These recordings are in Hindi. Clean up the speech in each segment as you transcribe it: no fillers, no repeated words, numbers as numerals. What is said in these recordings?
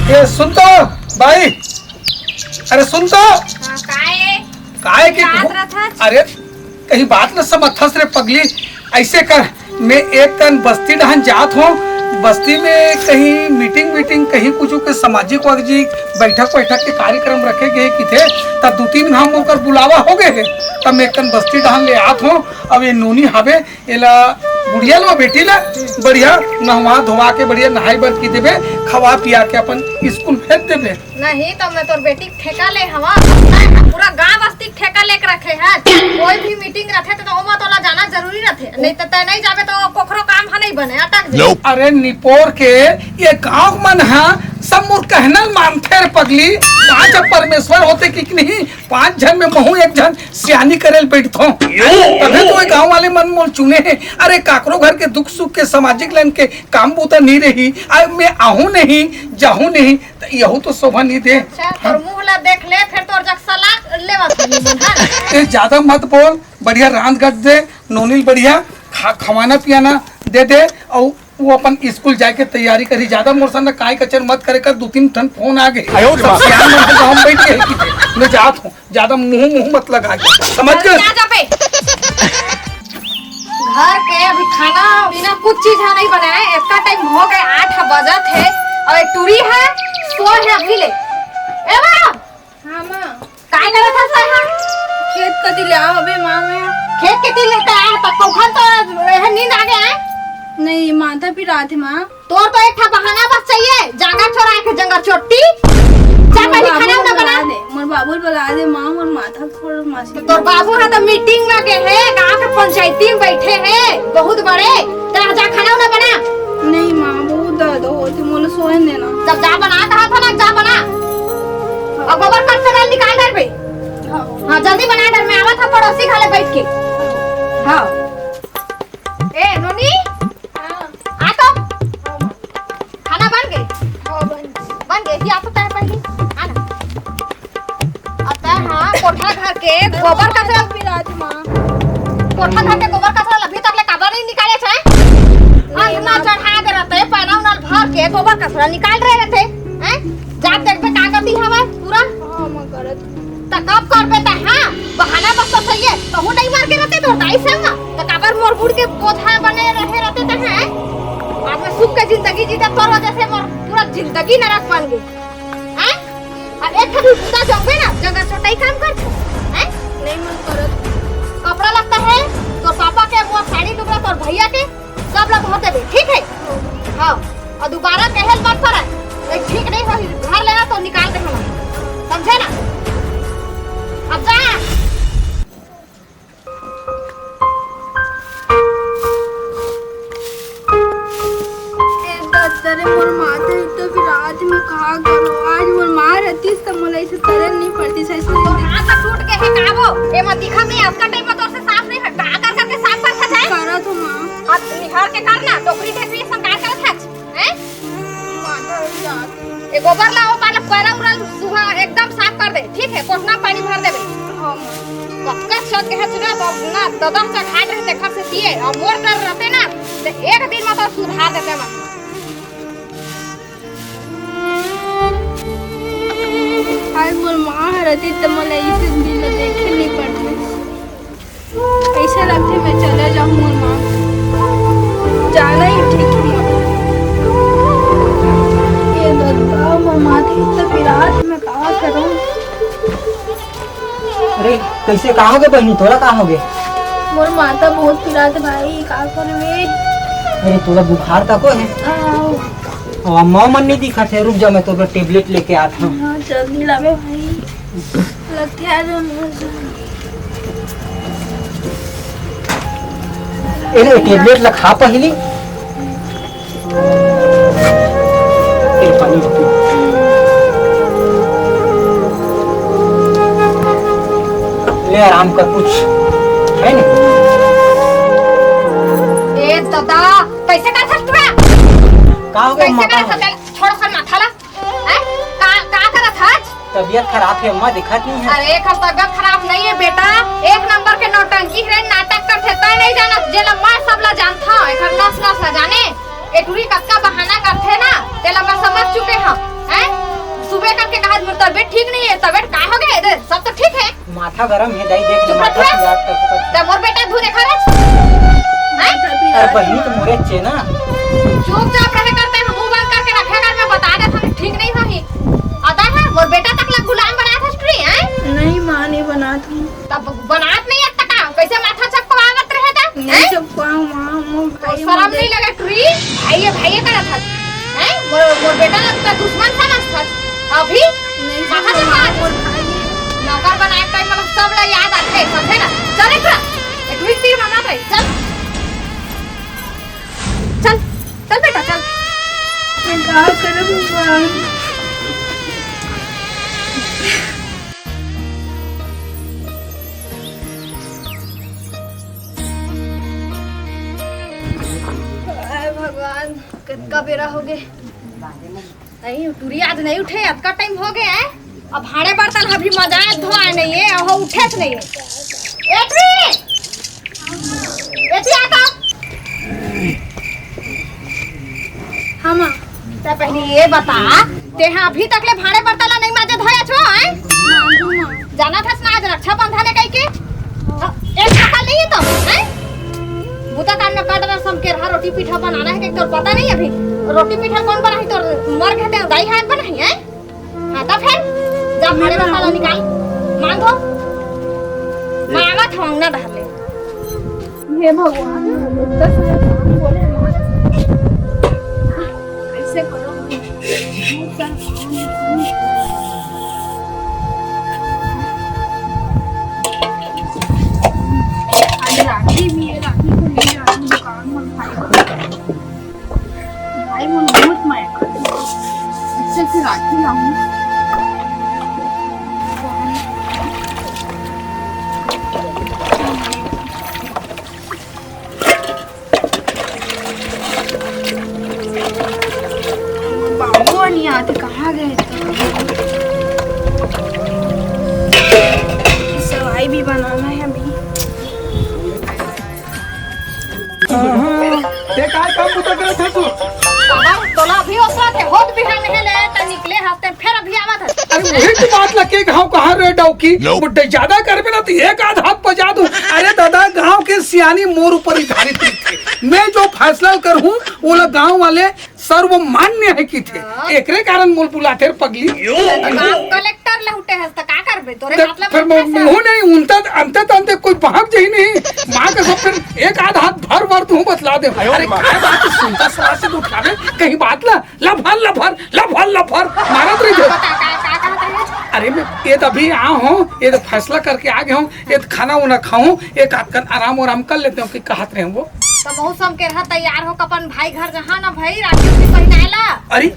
ये सुन तो भाई, अरे सुन तो काय के अरे कहीं बात न समझस रे पगली। ऐसे कर, मैं एक तन बस्ती डहन जात हूँ, बस्ती में कहीं मीटिंग कहीं कुछ के सामाजिक बैठक के कार्यक्रम रखे गए कि थे, तब 2-3 घाम होकर बुलावा हो गए। तब मैं एक बस्ती डहन ले आत हूँ। अब ये नोनी हवे एला बुढ़िया लो बेटी ला बढ़िया नहवा धोवा के बढ़िया नहाई बंद की देवे, खवा पिया के अपन स्कूल भेज देवे। नहीं तो मैं तोर बेटी ठेका ले हवा, पूरा गांव बस्ती ठेका लेके रखे हैं। कोई भी मीटिंग रखे तो ओमा तोला जाना जरूरी रखे, नहीं तो तय नहीं जावे तो कोखरो काम हा नहीं बने, अटक जाए। अरे निपोर के ये गांव मन है सब मोर कहनल मानथे रे पगली। 5 परमेश्वर होते कि नहीं, 5 जन में महू एक जन सियानी करेल बैठतो, तभी तो गांव वाले मन मोल चुने हैं। अरे काकरो घर के दुख सुख के सामाजिक लाइन के काम बूता नहीं रही, मैं आहू नहीं जाहू नहीं, तो यहू तो शोभा नहीं दे। तोर मुंह ला देख ले, फिर तोर जग सलाह लेवा। ज्यादा मत बोल, बढ़िया रांध गट दे, नोनील बढ़िया खवाना पियाना दे दे, और वो अपन स्कूल जाके तैयारी करी। ज्यादा मोरसन ना काय कचर मत करे कर, 2-3 ठन फोन आ गए। हम बैठ के मैं जात हूँ, ज्यादा मुंह मत लगा के, समझ गए? घर के अभी खाना बिना कुछ चीज है नहीं बनाए, इसका टाइम हो गए 8 बजे थे, और एक टूरी है सो है अभी ले। ए मां, हां मां, काय करत है सर? खेत कति ले आवे मां, मैं खेत कति लेके आया तो कौखन तो नींद आ गया है। नहीं माता पिता थे माँ। तोर तो एक बहाना बस चाहिए, जांगर छोड़ा के जंगर चोटी जा पहले खाना ना बना दे। मोर बाबू बुला दे माँ, मोर माथा थोड़ा मासी। तोर बाबू है तो मीटिंग में गए हैं, गांव के पंचायती में बैठे हैं बहुत बड़े, तेरा जा खाना ना बना। नहीं माँ बहुत दर्द होती, मोला सोने देना। जब जा बना कहा था ना, जा बना। अब गोबर कट से डाल निकाल डर पे। हाँ जल्दी बना, डर में आवा था पड़ोसी खाले बैठ के। हाँ ए नोनी, आ तो खाना बन गए? बन गए ही, आता है पहले आना। आता हाँ, कोठा घर के गोबर कचरा पिला थी माँ। कोठा घर के गोबर कचरा अभी तक ले काबर नहीं निकाले छे? अंगना चढ़ा दे रहते, पैना उनाल भर के गोबर कचरा निकाल रहे रहते हैं। जा देख पे का करती हवा पूरा। हां माँ करत त कब कर बेटा? हां बहाना बस तो सही है, तो हूं नहीं मार के रहते तो दाई संग त काबर मोर बुड़ के बोधा बने रहे रहते त हैं। आज मैं सुख के जिंदगी जीते तोर वजह से मोर पूरा जिंदगी नरक बन गई हैं। अब एक कभी बुदा जाओगे ना, जगह छोटाई काम कर हैं। नहीं मन करत। कपड़ा लगता है तो पापा के, वो साड़ी टुकड़ा तोर भैया के सब लोग धो देबे, ठीक है? हां और दोबारा कहल मत करे, नहीं ठीक नहीं हो, घर लेना तो निकाल दे हम, समझे ना? अब जा। तेरे मोर माथे तो फिर रात में कहा करो, आज मोर मार रहती तो मोला इसे तरह नहीं पड़ती सही से। तो हाथ तक टूट के है काबो, ए मत दिखा नहीं, आपका टाइम तो से साफ नहीं है, का कर करके साफ कर सकता है। करा तो मां, हाथ निहार के करना, टोकरी ढेकरी सब का कर सकत हैं। माता जात ए गोबर लाओ, पाले पैरा उरल सुबह एकदम साफ कर दे, ठीक है? कोसना पानी भर देबे। हां पक्का शत के है सुना तो ना ददम से खाट रहे देखा से दिए, और मोर कर रहते ना तो एक दिन में तो सुधार देते मां। आज मोर माँ रहती तो मोला इसे दिन देखे नहीं पड़ते। ऐसा लगते मैं चला जाऊँ, मोर माँ जाना ही ठीक है। ये दादा मोर माँ थी तो विराट में कहा करूँ। अरे कैसे कहाँ हो गए बहनी, तोरा कहाँ हो गए? मोर माता बहुत पिरात भाई, का करवे? अरे तोरा बुखार तक को है? और माँ मन नहीं दिखा थे, रुक जा मैं तो टेबलेट लेके आता हूँ। हाँ जल्दी लावे भाई, लगते है अरे टेबलेट लखा पहली पानी ले, आराम कर, कुछ है नहीं। ए दादा कैसे कर सकता है? का हो गया माता? छोड़ कर माथा ला, हैं? का करत है? तबीयत खराब है अम्मा, दिखत नहीं है। अरे कर तबीयत खराब नहीं है बेटा, एक नंबर के नौटंकी है, नाटक करते तय नहीं जाना, जेला मैं सबला जानता, एकर नस नस न जाने, एटुरी कक्का बहाना करते ना, तेला मैं समझ चुके हैं, हैं? माथा गरम है दाई देख चुप माथा रख। से याद कर ते मोर बेटा धुरे खरच अरे बहनी तो मोरे चे ना चुपचाप रहे करते हैं मुंह बंद करके रखेगा मैं बता दे हम ठीक नहीं रही आता है मोर बेटा तक लग गुलाम बना था स्ट्री है नहीं माँ नहीं बनाती तब बनात नहीं है तका कैसे माथा चपकवावत रहे था नहीं चपकाऊं माँ मुँह तो शर्म नहीं लगे ट्री भाई करा था हैं मोर बेटा लगता दुश्मन समझ था अभी नहीं माथा चपका नौकर बनाए टाइम मतलब सब ला याद आते समझे ना चल एक ट्वीट तीर मामा भाई चल चल चल बेटा चल मैं क्या करूँ माँ भगवान कितना बेरा हो गए नहीं टूरी आज नहीं उठे आज का टाइम हो गया है अब भाड़े बर्तन अभी मजा धोआ नहीं है और उठे नहीं है एती आता हाँ माँ तो पहले ये बता ते हाँ अभी तक ले भाड़े बर्तन ला नहीं मजे धोया छो हैं माँ माँ जाना था ना आज रक्षाबंधन है कहीं के एक शकल नहीं है तो हैं बुता काम में काट रहा सम के रहा रोटी पीठा बनाना है कि तोर पता नहीं अभी रोटी पीठा कौन बनाई तोर मर कहते हैं दाई हाथ बनाई है हाँ तो फिर जा भाड़े बर्तन निकाल मान दो मामा थोंगना डाल ले हे भगवान इतना सारा काम बोले माँ कैसे करो बहुत सारा काम आज राखी भी है राखी को ले जा रही हूँ दुकान में भाई मन बहुत माया करती है इससे फिर राखी लाऊंगी बाबू नहीं आते कहाँ गए सवाई भी बनाना है अभी ते काय काम बुता करत है तू बाबा तोला अभी ओसरा थे होत बिहान नहीं ले त निकले हफ्ते फिर अभी आवत है अरे वही की बात लगे गाँव कहाँ रह डौकी बुड्ढे ज्यादा करबे ना तो एक आध हाथ बजा दूं अरे दादा गांव के सियानी मोर ऊपर आधारित थे मैं जो फैसला करूं वो लोग गांव वाले सर्वमान्य है की थे एकरे कारण मोल बुलाते पगली आप कलेक्टर ले उठे है त का करबे तोरे फिर मतलब मुंह नहीं उनता अंते तंते कोई भाग जाई नहीं माँ के सब फिर एक आध हाथ भर भर तू बतला दे अरे काय बात सुनता सरा से उठावे कहीं बात ला लफर मारत रही थे बता का कहत है अरे मैं ये तो अभी आ हूँ ये तो फैसला करके आ गया हूँ ये तो खाना वाना खाऊं एक आध आराम कर लेते हूँ कि कहत रहे वो तो मौसम के रहा तैयार हो अपन भाई घर जहाँ ना भाई राखी उसी पहनाएला अरे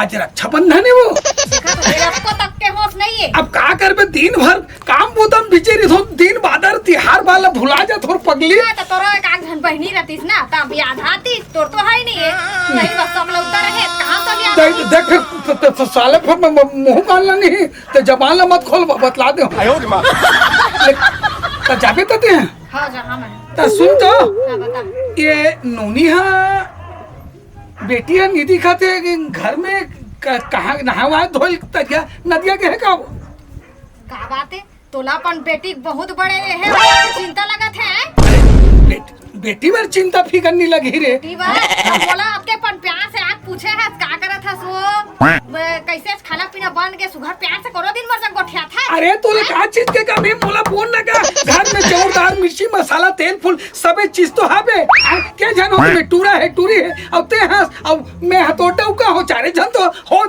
आज रक्षाबंधन है वो आपको तक के होश नहीं है अब का करबे दिन भर काम बोतम बिचेरी थो दिन बादर तिहार वाला भुला जा थोर पगली हाँ, तो तोरा एक आध घन बहनी रहतीस ना तब याद आती तोर तो है ही नहीं है नहीं बस सब लोग उधर रहे कहाँ तो याद देख साले फिर मुंह कानला नहीं तो जबान ला मत खोल बतला दे तो जाबे तो हैं हाँ जहाँ मैं तो सुन तो हाँ बता ये नोनी बेटिया निधि खाते घर में कहाँ नहावा धोल तकिया नदिया के है का वो का बात है तोलापन बेटी बहुत बड़े है चिंता लगा थे बेटी बार चिंता फिकर नहीं लगी रे बोला आपके पन प्यार से आप पूछे है का करा था सो कैसे खाना पीना बन के सुघर प्यार से करो दिन भर जब गोठिया था अरे तोले का चीज के कमी मोला बोल ना का घर में जोरदार मिर्ची मसाला तेल फूल सबे चीज तो हाबे क्या जानो तुम्हें टूरा है टूरी है अब ते हंस अब मैं हतोटा का हो चारे जन तो हो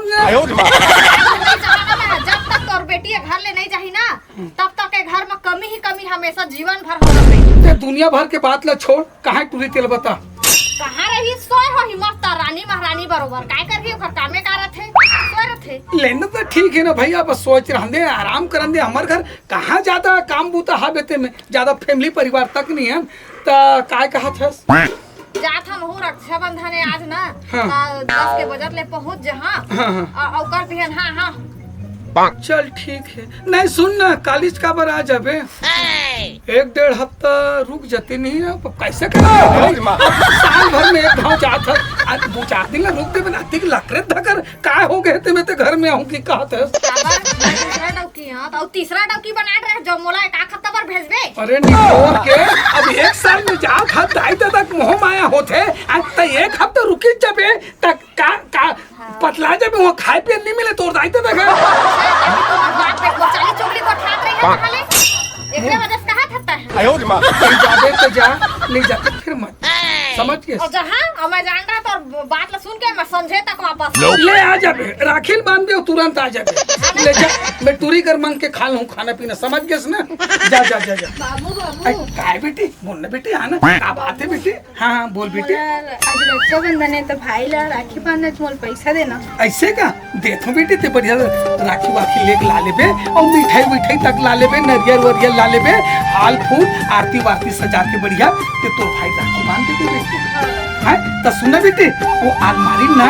जब तक तोर बेटी घर ले नहीं जाही ना तब तक के घर में कमी ही कमी हमेशा जीवन भर हो रही ते दुनिया भर के बात ला छोड़ कहाँ टूरी तेल बता कहाँ रही सोय हो ही मस्त रानी महारानी बरोबर काय कर रही ओकर कामे करत है सोय थे लेना तो ठीक है ना भैया बस सोच रहे आराम करन दे हमार घर कहाँ ज्यादा काम बूता हा बेते में ज्यादा फैमिली परिवार तक नहीं है तो काय कहा था जात हम हो रक्षाबंधन है आज ना हाँ। 10 के बजट ले पहुंच जहाँ हाँ। औकर बिहन हाँ हाँ चल ठीक है नहीं सुन ना कॉलेज का बार आ जाबे 1-1.5 हफ्ता रुक जाते नहीं ना कैसे करा साल भर में एक गाँव जाता आज 2-4 दिन रुक दे बना लकड़े धकर का हो गए थे मैं तो घर में आऊँ की कहा था डौकी हां तो तीसरा डौकी बना रहे जो मोला एक हफ्ता पर भेजबे। अरे निकोर के अब 1 साल में जा खत दाई तक मोह माया होथे त 1 हफ्ता रुकी जबे तक का पतला जबे वो खाए पिए नहीं मिले तोर दाई तक बात पे चाली चोकरी को ठाक रही है खाले एकरे वजह से कहा थता है। आयो मां जाबे तो जा नहीं जा फिर मत समझ के और जहां और मैं जान रहा तो बात ला सुन के मैं समझे तक वापस ले आ जाबे राखिल बांध दे तुरंत आ जाबे ले जा मैं टूरी कर मांग के खा लूं खाना पीना समझ गए ना जा जा जा जा बाबू बाबू काय बेटी बोलना बेटी आना क्या बात है बेटी हाँ हाँ बोल बेटी आज रक्षाबंधन है तो भाई ला राखी बांधने मोल पैसा देना। ऐसे का देखो बेटी ते बढ़िया राखी वाखी लेके ला लेबे और मिठाई तक ला लेबे नरियर वरियर ला लेबे हाल फूल आरती वारती सजा के बढ़िया ते तो भाई राखी बांध दे बेटी है तो सुना बेटी वो अलमारी ना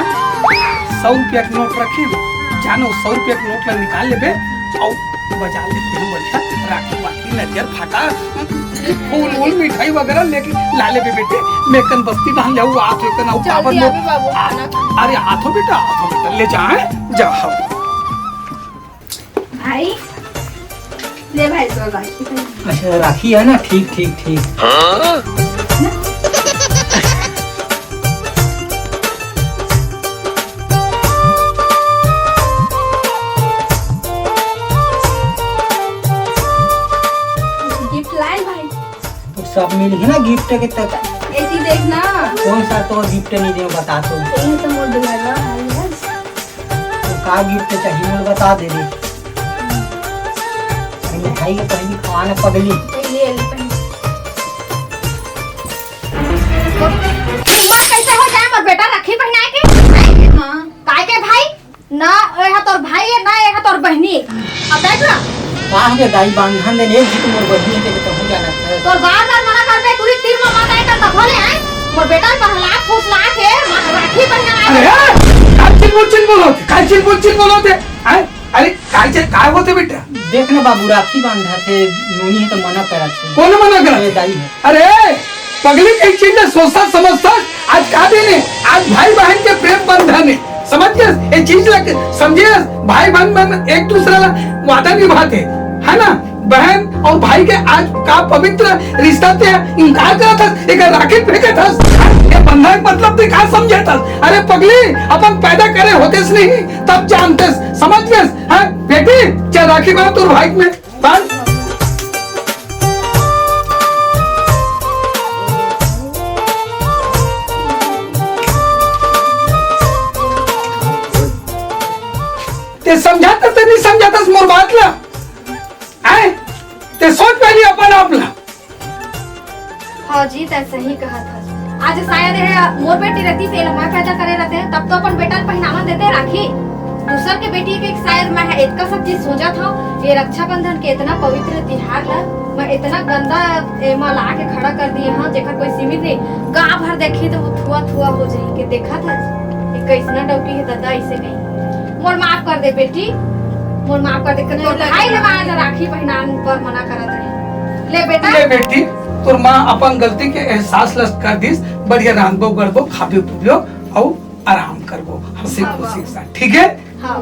100 रुपया का नोट रखी जानो 100 रुपया का नोट ला निकाल लेबे और बजा लेते हैं बढ़िया राखी वाखी नरियर फाटा फूल वूल मिठाई वगैरह लेके ला लेबे बेटे मेकन बस्ती डाल जाऊ आठ एकन आउ पावन जल्दी अभी बाबू अरे हाथों बेटा ले जा भाई ले भाई तो राखी पहन। अच्छा राखी है ना ठीक ठीक ठीक। गिफ्ट लाए भाई तो सब मिल ही ना गिफ्ट के तक ऐसी देखना कौन सा तो गिफ्ट नहीं दे बता तो ये तो मोर दुलारा है का गिफ्ट चाहिए मुझे बता दे रे मिठाई के पहली खवाना पगली ये ले पहन। उम्र कैसे हो जाए मोर बेटा राखी पहनाए के हां काय के भाई ना एहा तोर भाई है ना एहा तोर बहनी अब देख ना कहाँ के दाई बांधन देने एक जीत मोर बहिनी के तो हो जाना था तोर बार बार मना करबे पूरी तीर में माता है त भले आए मोर बेटा पहला फुसला के राखी पहनाए अरे काय चिल बोलोते अरे काय होते बेटा देख ना बाबू राखी बांधा थे नोनी है तो मना करा थे कौन मना करा ये दाई है अरे पगली कई चीज सोचता समझता आज का दिन है आज भाई बहन के प्रेम बंधन है समझ गए ये चीज लग समझिए भाई बहन एक दूसरे ला वादा निभाते है ना बहन और भाई के आज का पवित्र रिश्ता थे इनकार करा था एक राखी फेंका था ये बंधन मतलब तो क्या समझे था अरे पगली अपन पैदा करे होते नहीं तब जानते समझ गए हैं बेटी क्या राखी बांध तोर भाई में बांध ते समझाता ते नहीं समझाता मोर बात ला आए ते सोच पहले अपन आपला हां जी ते सही कहा था आज शायद है मोर बेटी रहती तेल मैं पैदा करे रहते तब तो अपन बेटा पहनावा देते राखी दूसर के बेटी के शायद मैं इतना सब चीज सोचा था ये रक्षाबंधन के इतना पवित्र त्योहार ला मैं इतना गंदा एमा ला के खड़ा कर दिए हां जेकर कोई सीमित नहीं गांव भर देखी तो वो थुआ हो जाई के देखा था ये कैसना डौकी है दादा ऐसे नहीं मोर माफ कर दे बेटी मोर माफ कर दे तो भाई ने मां राखी पहनान पर मना करत है ले बेटी तोर मां अपन गलती के एहसास लस कर दिस बढ़िया रांधबो गड़बो खाबो पिबो और आराम करबो हंसी खुशी से ठीक है हां